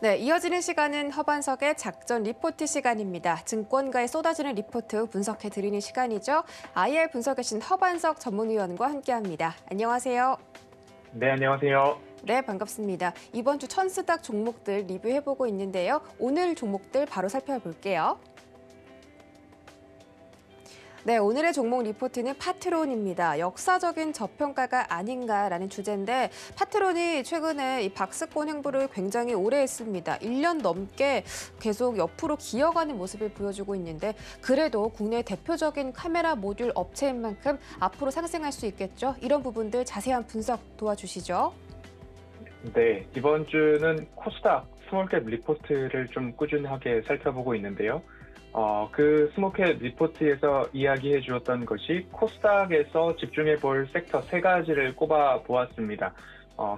네, 이어지는 시간은 허반석의 작전 리포트 시간입니다. 증권가에 쏟아지는 리포트 분석해드리는 시간이죠. IR 분석에 신 허반석 전문위원과 함께합니다. 안녕하세요. 네, 안녕하세요. 네, 반갑습니다. 이번 주 천스닥 종목들 리뷰해보고 있는데요. 오늘 종목들 바로 살펴볼게요. 네, 오늘의 종목 리포트는 파트론입니다. 역사적인 저평가가 아닌가라는 주제인데 파트론이 최근에 이 박스권 행보를 굉장히 오래 했습니다. 1년 넘게 계속 옆으로 기어가는 모습을 보여주고 있는데 그래도 국내 대표적인 카메라 모듈 업체인 만큼 앞으로 상승할 수 있겠죠. 이런 부분들 자세한 분석 도와주시죠. 네, 이번 주는 코스닥 스몰캡 리포트를 좀 꾸준하게 살펴보고 있는데요. 그 스몰캡 리포트에서 이야기해 주었던 것이 코스닥에서 집중해 볼 섹터 세 가지를 꼽아 보았습니다.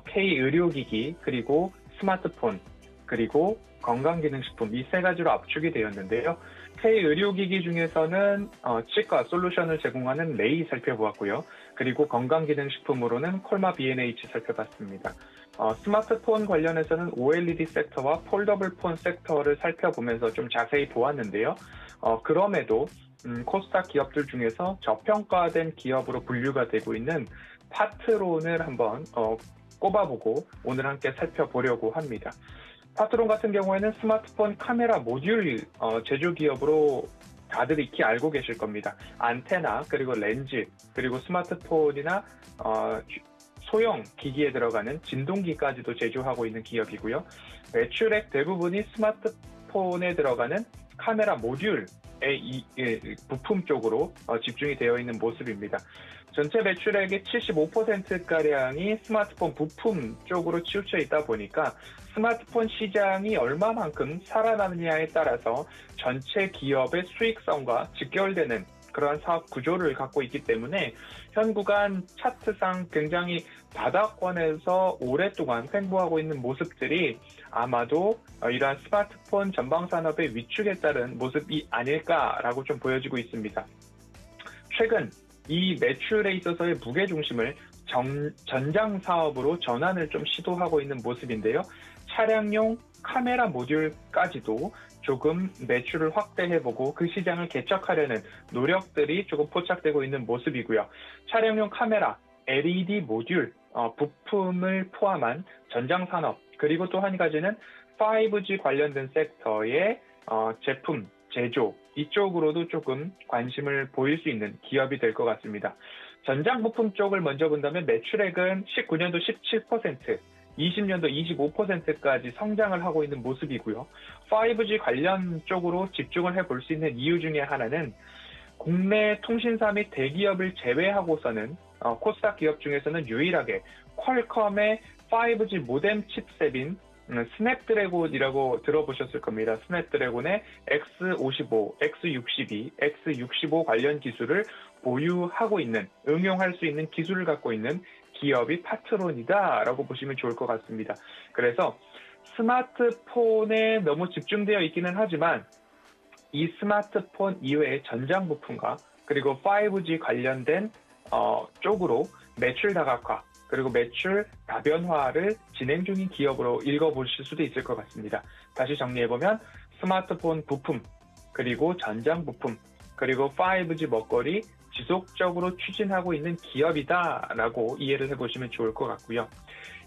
K-의료기기, 그리고 스마트폰, 그리고 건강기능식품 이 세 가지로 압축이 되었는데요. K-의료기기 중에서는 치과 솔루션을 제공하는 레이 살펴보았고요. 그리고 건강기능식품으로는 콜마 B&H 살펴봤습니다. 스마트폰 관련해서는 OLED 섹터와 폴더블 폰 섹터를 살펴보면서 좀 자세히 보았는데요. 그럼에도 코스닥 기업들 중에서 저평가된 기업으로 분류가 되고 있는 파트론을 한번 꼽아보고 오늘 함께 살펴보려고 합니다. 파트론 같은 경우에는 스마트폰 카메라 모듈 제조 기업으로 다들 익히 알고 계실 겁니다. 안테나, 그리고 렌즈, 그리고 스마트폰이나 소형 기기에 들어가는 진동기까지도 제조하고 있는 기업이고요. 매출액 대부분이 스마트폰에 들어가는 카메라 모듈의 부품 쪽으로 집중이 되어 있는 모습입니다. 전체 매출액의 75%가량이 스마트폰 부품 쪽으로 치우쳐 있다 보니까 스마트폰 시장이 얼마만큼 살아남느냐에 따라서 전체 기업의 수익성과 직결되는 그러한 사업 구조를 갖고 있기 때문에 현 구간 차트상 굉장히 바닥권에서 오랫동안 횡보하고 있는 모습들이 아마도 이러한 스마트폰 전방 산업의 위축에 따른 모습이 아닐까라고 좀 보여지고 있습니다. 최근 이 매출에 있어서의 무게중심을 전장 사업으로 전환을 좀 시도하고 있는 모습인데요. 차량용 카메라 모듈까지도 조금 매출을 확대해보고 그 시장을 개척하려는 노력들이 조금 포착되고 있는 모습이고요. 차량용 카메라, LED 모듈, 부품을 포함한 전장 산업, 그리고 또 한 가지는 5G 관련된 섹터의 제품, 제조, 이쪽으로도 조금 관심을 보일 수 있는 기업이 될 것 같습니다. 전장 부품 쪽을 먼저 본다면 매출액은 19년도 17%, 20년도 25%까지 성장을 하고 있는 모습이고요. 5G 관련 쪽으로 집중을 해볼 수 있는 이유 중에 하나는 국내 통신사 및 대기업을 제외하고서는 코스닥 기업 중에서는 유일하게 퀄컴의 5G 모뎀 칩셋인 스냅드래곤이라고 들어보셨을 겁니다. 스냅드래곤의 X55, X62, X65 관련 기술을 보유하고 있는, 응용할 수 있는 기술을 갖고 있는 기업이 파트론이다라고 보시면 좋을 것 같습니다. 그래서 스마트폰에 너무 집중되어 있기는 하지만 이 스마트폰 이외의 전장 부품과 그리고 5G 관련된 쪽으로 매출 다각화 그리고 매출 다변화를 진행 중인 기업으로 읽어보실 수도 있을 것 같습니다. 다시 정리해보면 스마트폰 부품, 그리고 전장 부품, 그리고 5G 먹거리 지속적으로 추진하고 있는 기업이다라고 이해를 해보시면 좋을 것 같고요.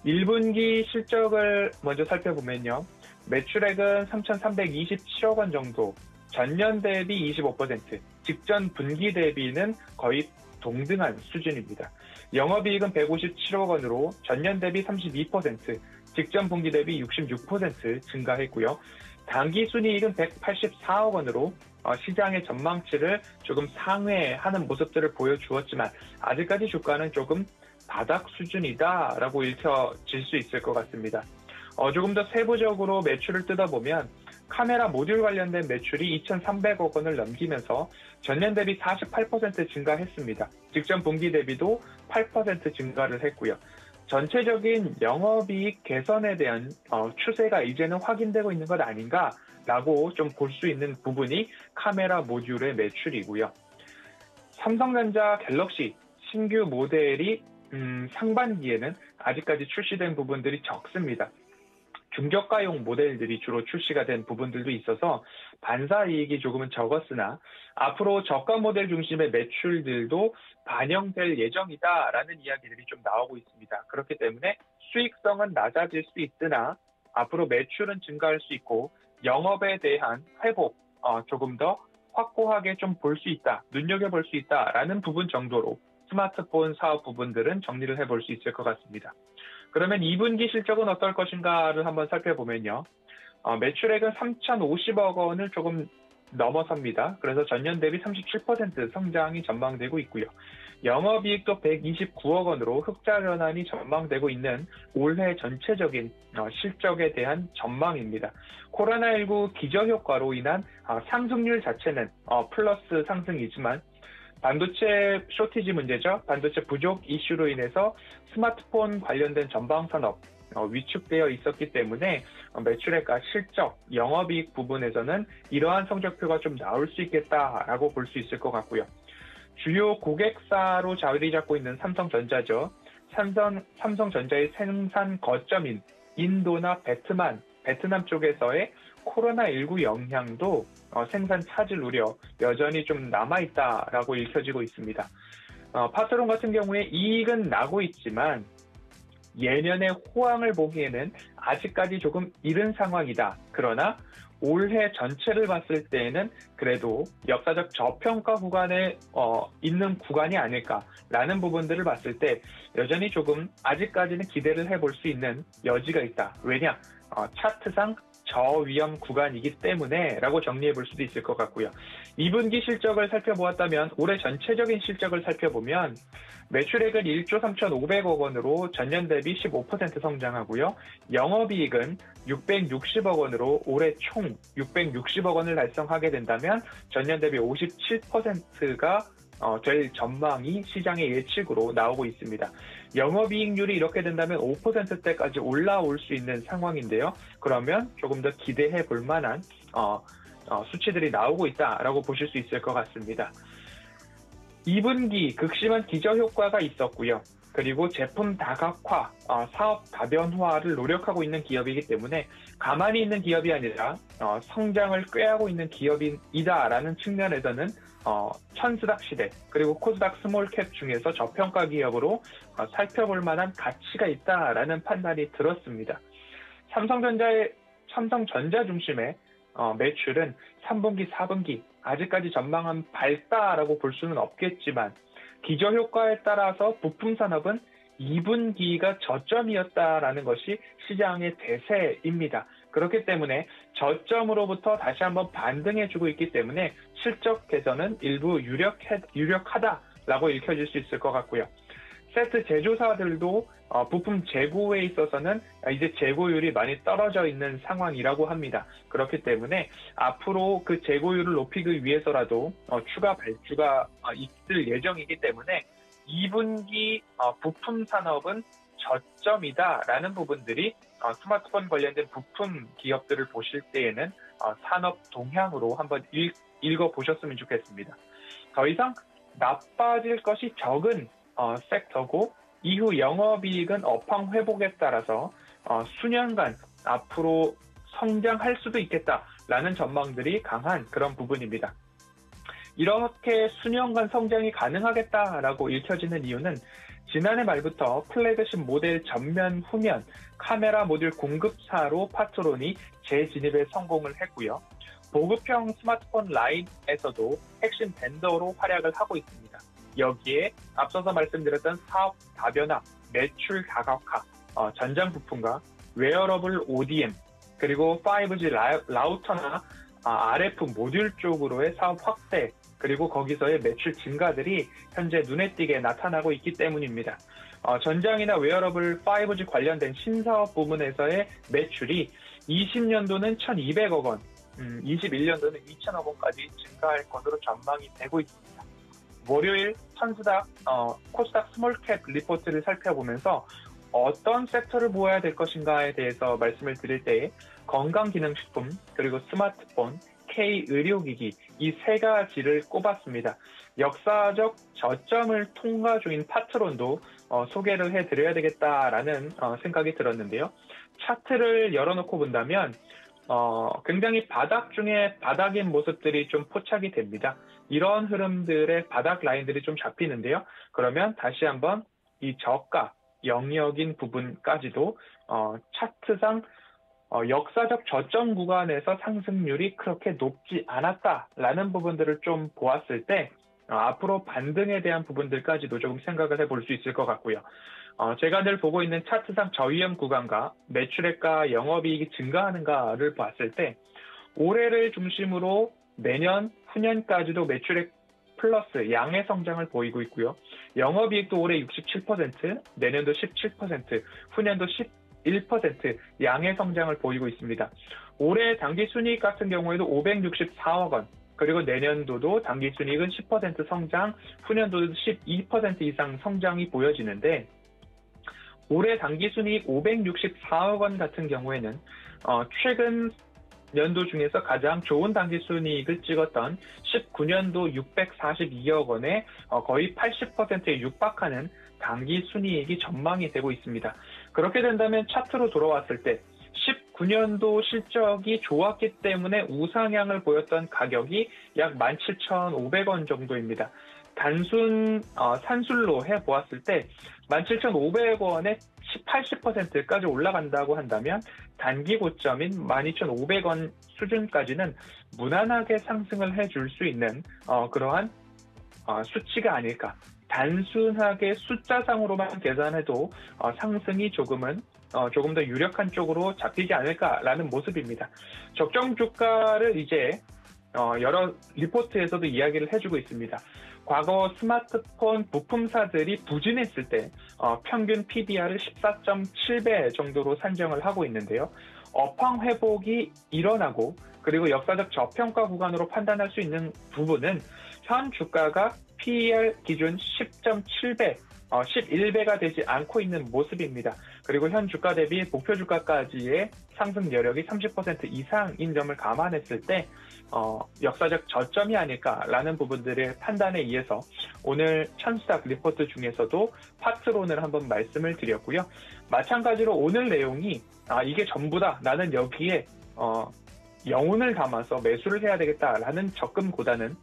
1분기 실적을 먼저 살펴보면요. 매출액은 3,327억 원 정도, 전년 대비 25%, 직전 분기 대비는 거의 동등한 수준입니다. 영업이익은 157억 원으로 전년 대비 32%, 직전 분기 대비 66% 증가했고요. 당기순이익은 184억 원으로 시장의 전망치를 조금 상회하는 모습들을 보여주었지만 아직까지 주가는 조금 바닥 수준이다라고 읽혀질 수 있을 것 같습니다. 조금 더 세부적으로 매출을 뜯어보면 카메라 모듈 관련된 매출이 2,300억 원을 넘기면서 전년 대비 48% 증가했습니다. 직전 분기 대비도 8% 증가를 했고요. 전체적인 영업이익 개선에 대한 추세가 이제는 확인되고 있는 것 아닌가라고 좀 볼 수 있는 부분이 카메라 모듈의 매출이고요. 삼성전자 갤럭시 신규 모델이 상반기에는 아직까지 출시된 부분들이 적습니다. 중저가용 모델들이 주로 출시가 된 부분들도 있어서 반사 이익이 조금은 적었으나 앞으로 저가 모델 중심의 매출들도 반영될 예정이다라는 이야기들이 좀 나오고 있습니다. 그렇기 때문에 수익성은 낮아질 수 있으나 앞으로 매출은 증가할 수 있고 영업에 대한 회복 조금 더 확고하게 좀 볼 수 있다, 눈여겨볼 수 있다라는 부분 정도로 스마트폰 사업 부분들은 정리를 해볼 수 있을 것 같습니다. 그러면 2분기 실적은 어떨 것인가를 한번 살펴보면요. 매출액은 3,050억 원을 조금 넘어섭니다. 그래서 전년 대비 37% 성장이 전망되고 있고요. 영업이익도 129억 원으로 흑자 전환이 전망되고 있는 올해 전체적인 실적에 대한 전망입니다. 코로나19 기저효과로 인한 상승률 자체는 플러스 상승이지만 반도체 쇼티지 문제죠. 반도체 부족 이슈로 인해서 스마트폰 관련된 전방산업 위축되어 있었기 때문에 매출액과 실적, 영업이익 부분에서는 이러한 성적표가 좀 나올 수 있겠다라고 볼 수 있을 것 같고요. 주요 고객사로 자리 잡고 있는 삼성전자죠. 삼성전자의 생산 거점인 인도나 베트남 쪽에서의 코로나19 영향도 생산 차질 우려 여전히 좀 남아있다라고 읽혀지고 있습니다. 파트론 같은 경우에 이익은 나고 있지만 예년의 호황을 보기에는 아직까지 조금 이른 상황이다. 그러나 올해 전체를 봤을 때에는 그래도 역사적 저평가 구간에 있는 구간이 아닐까라는 부분들을 봤을 때 여전히 조금 아직까지는 기대를 해볼 수 있는 여지가 있다. 왜냐? 차트상 저위험 구간이기 때문에 라고 정리해 볼 수도 있을 것 같고요. 2분기 실적을 살펴보았다면 올해 전체적인 실적을 살펴보면 매출액은 1조 3,500억 원으로 전년 대비 15% 성장하고요. 영업이익은 660억 원으로 올해 총 660억 원을 달성하게 된다면 전년 대비 57%가 될 전망이 시장의 예측으로 나오고 있습니다. 영업이익률이 이렇게 된다면 5%대까지 올라올 수 있는 상황인데요. 그러면 조금 더 기대해 볼 만한 수치들이 나오고 있다라고 보실 수 있을 것 같습니다. 2분기 극심한 기저효과가 있었고요. 그리고 제품 다각화, 사업 다변화를 노력하고 있는 기업이기 때문에 가만히 있는 기업이 아니라 성장을 꾀하고 있는 기업이다라는 측면에서는 천스닥 시대 그리고 코스닥 스몰캡 중에서 저평가 기업으로 살펴볼 만한 가치가 있다라는 판단이 들었습니다. 삼성전자 중심의 매출은 3분기, 4분기 아직까지 전망은 밝다라고 볼 수는 없겠지만 기저효과에 따라서 부품 산업은 2분기가 저점이었다라는 것이 시장의 대세입니다. 그렇기 때문에 저점으로부터 다시 한번 반등해주고 있기 때문에 실적 개선은 일부 유력하다라고 읽혀질 수 있을 것 같고요. 세트 제조사들도 부품 재고에 있어서는 이제 재고율이 많이 떨어져 있는 상황이라고 합니다. 그렇기 때문에 앞으로 그 재고율을 높이기 위해서라도 추가 발주가 있을 예정이기 때문에 2분기 부품 산업은 저점이다라는 부분들이 스마트폰 관련된 부품 기업들을 보실 때에는 산업 동향으로 한번 읽어보셨으면 좋겠습니다. 더 이상 나빠질 것이 적은 섹터고 이후 영업이익은 업황 회복에 따라서 수년간 앞으로 성장할 수도 있겠다라는 전망들이 강한 그런 부분입니다. 이렇게 수년간 성장이 가능하겠다라고 읽혀지는 이유는 지난해 말부터 플래그십 모델 전면 후면 카메라 모듈 공급사로 파트론이 재진입에 성공을 했고요. 보급형 스마트폰 라인에서도 핵심 벤더로 활약을 하고 있습니다. 여기에 앞서서 말씀드렸던 사업 다변화, 매출 다각화, 전장 부품과 웨어러블 ODM, 그리고 5G 라우터나 RF 모듈 쪽으로의 사업 확대, 그리고 거기서의 매출 증가들이 현재 눈에 띄게 나타나고 있기 때문입니다. 전장이나 웨어러블 5G 관련된 신사업 부문에서의 매출이 20년도는 1,200억 원, 21년도는 2,000억 원까지 증가할 것으로 전망이 되고 있습니다. 월요일 코스닥 스몰캡 리포트를 살펴보면서 어떤 섹터를 모아야 될 것인가에 대해서 말씀을 드릴 때 건강기능식품, 그리고 스마트폰, K의료기기 이 세 가지를 꼽았습니다. 역사적 저점을 통과 중인 파트론도 소개를 해드려야 되겠다라는 생각이 들었는데요. 차트를 열어놓고 본다면 굉장히 바닥 중에 바닥인 모습들이 좀 포착이 됩니다. 이런 흐름들의 바닥 라인들이 좀 잡히는데요. 그러면 다시 한번 이 저가 영역인 부분까지도 차트상 역사적 저점 구간에서 상승률이 그렇게 높지 않았다라는 부분들을 좀 보았을 때 앞으로 반등에 대한 부분들까지도 조금 생각을 해볼 수 있을 것 같고요. 제가 늘 보고 있는 차트상 저위험 구간과 매출액과 영업이익이 증가하는가를 봤을 때 올해를 중심으로 내년, 후년까지도 매출액 플러스 양의 성장을 보이고 있고요. 영업이익도 올해 67%, 내년도 17%, 후년도 11% 양의 성장을 보이고 있습니다. 올해 당기순이익 같은 경우에도 564억 원, 그리고 내년도도 당기순이익은 10% 성장, 후년도도 12% 이상 성장이 보여지는데 올해 당기순이익 564억 원 같은 경우에는 최근 연도 중에서 가장 좋은 당기순이익을 찍었던 19년도 642억 원에 거의 80%에 육박하는 당기순이익이 전망이 되고 있습니다. 그렇게 된다면 차트로 돌아왔을 때 19년도 실적이 좋았기 때문에 우상향을 보였던 가격이 약 17,500원 정도입니다. 단순 산술로 해보았을 때 17,500원에 80%까지 올라간다고 한다면 단기 고점인 12,500원 수준까지는 무난하게 상승을 해줄 수 있는 그러한 수치가 아닐까. 단순하게 숫자상으로만 계산해도 상승이 조금 더 유력한 쪽으로 잡히지 않을까라는 모습입니다. 적정 주가를 이제 여러 리포트에서도 이야기를 해주고 있습니다. 과거 스마트폰 부품사들이 부진했을 때 평균 PBR을 14.7배 정도로 산정을 하고 있는데요. 업황 회복이 일어나고 그리고 역사적 저평가 구간으로 판단할 수 있는 부분은 현 주가가 PER 기준 10.7배, 11배가 되지 않고 있는 모습입니다. 그리고 현 주가 대비 목표 주가까지의 상승 여력이 30% 이상인 점을 감안했을 때 역사적 저점이 아닐까라는 부분들의 판단에 의해서 오늘 천스닥 리포트 중에서도 파트론을 한번 말씀을 드렸고요. 마찬가지로 오늘 내용이 이게 전부다. 나는 여기에 영혼을 담아서 매수를 해야 되겠다라는 접근보다는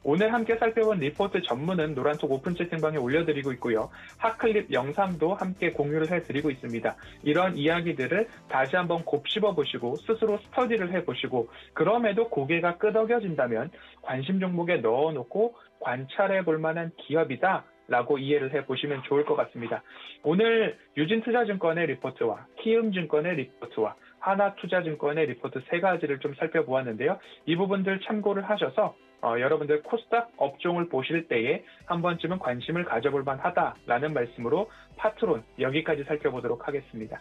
오늘 함께 살펴본 리포트 전문은 노란톡 오픈 채팅방에 올려드리고 있고요. 핫클립 영상도 함께 공유를 해드리고 있습니다. 이런 이야기들을 다시 한번 곱씹어보시고 스스로 스터디를 해보시고 그럼에도 고개가 끄덕여진다면 관심 종목에 넣어놓고 관찰해볼 만한 기업이다. 라고 이해를 해보시면 좋을 것 같습니다. 오늘 유진투자증권의 리포트와 키움증권의 리포트와 하나투자증권의 리포트 세 가지를 좀 살펴보았는데요. 이 부분들 참고를 하셔서 여러분들 코스닥 업종을 보실 때에 한 번쯤은 관심을 가져볼 만하다라는 말씀으로 파트론 여기까지 살펴보도록 하겠습니다.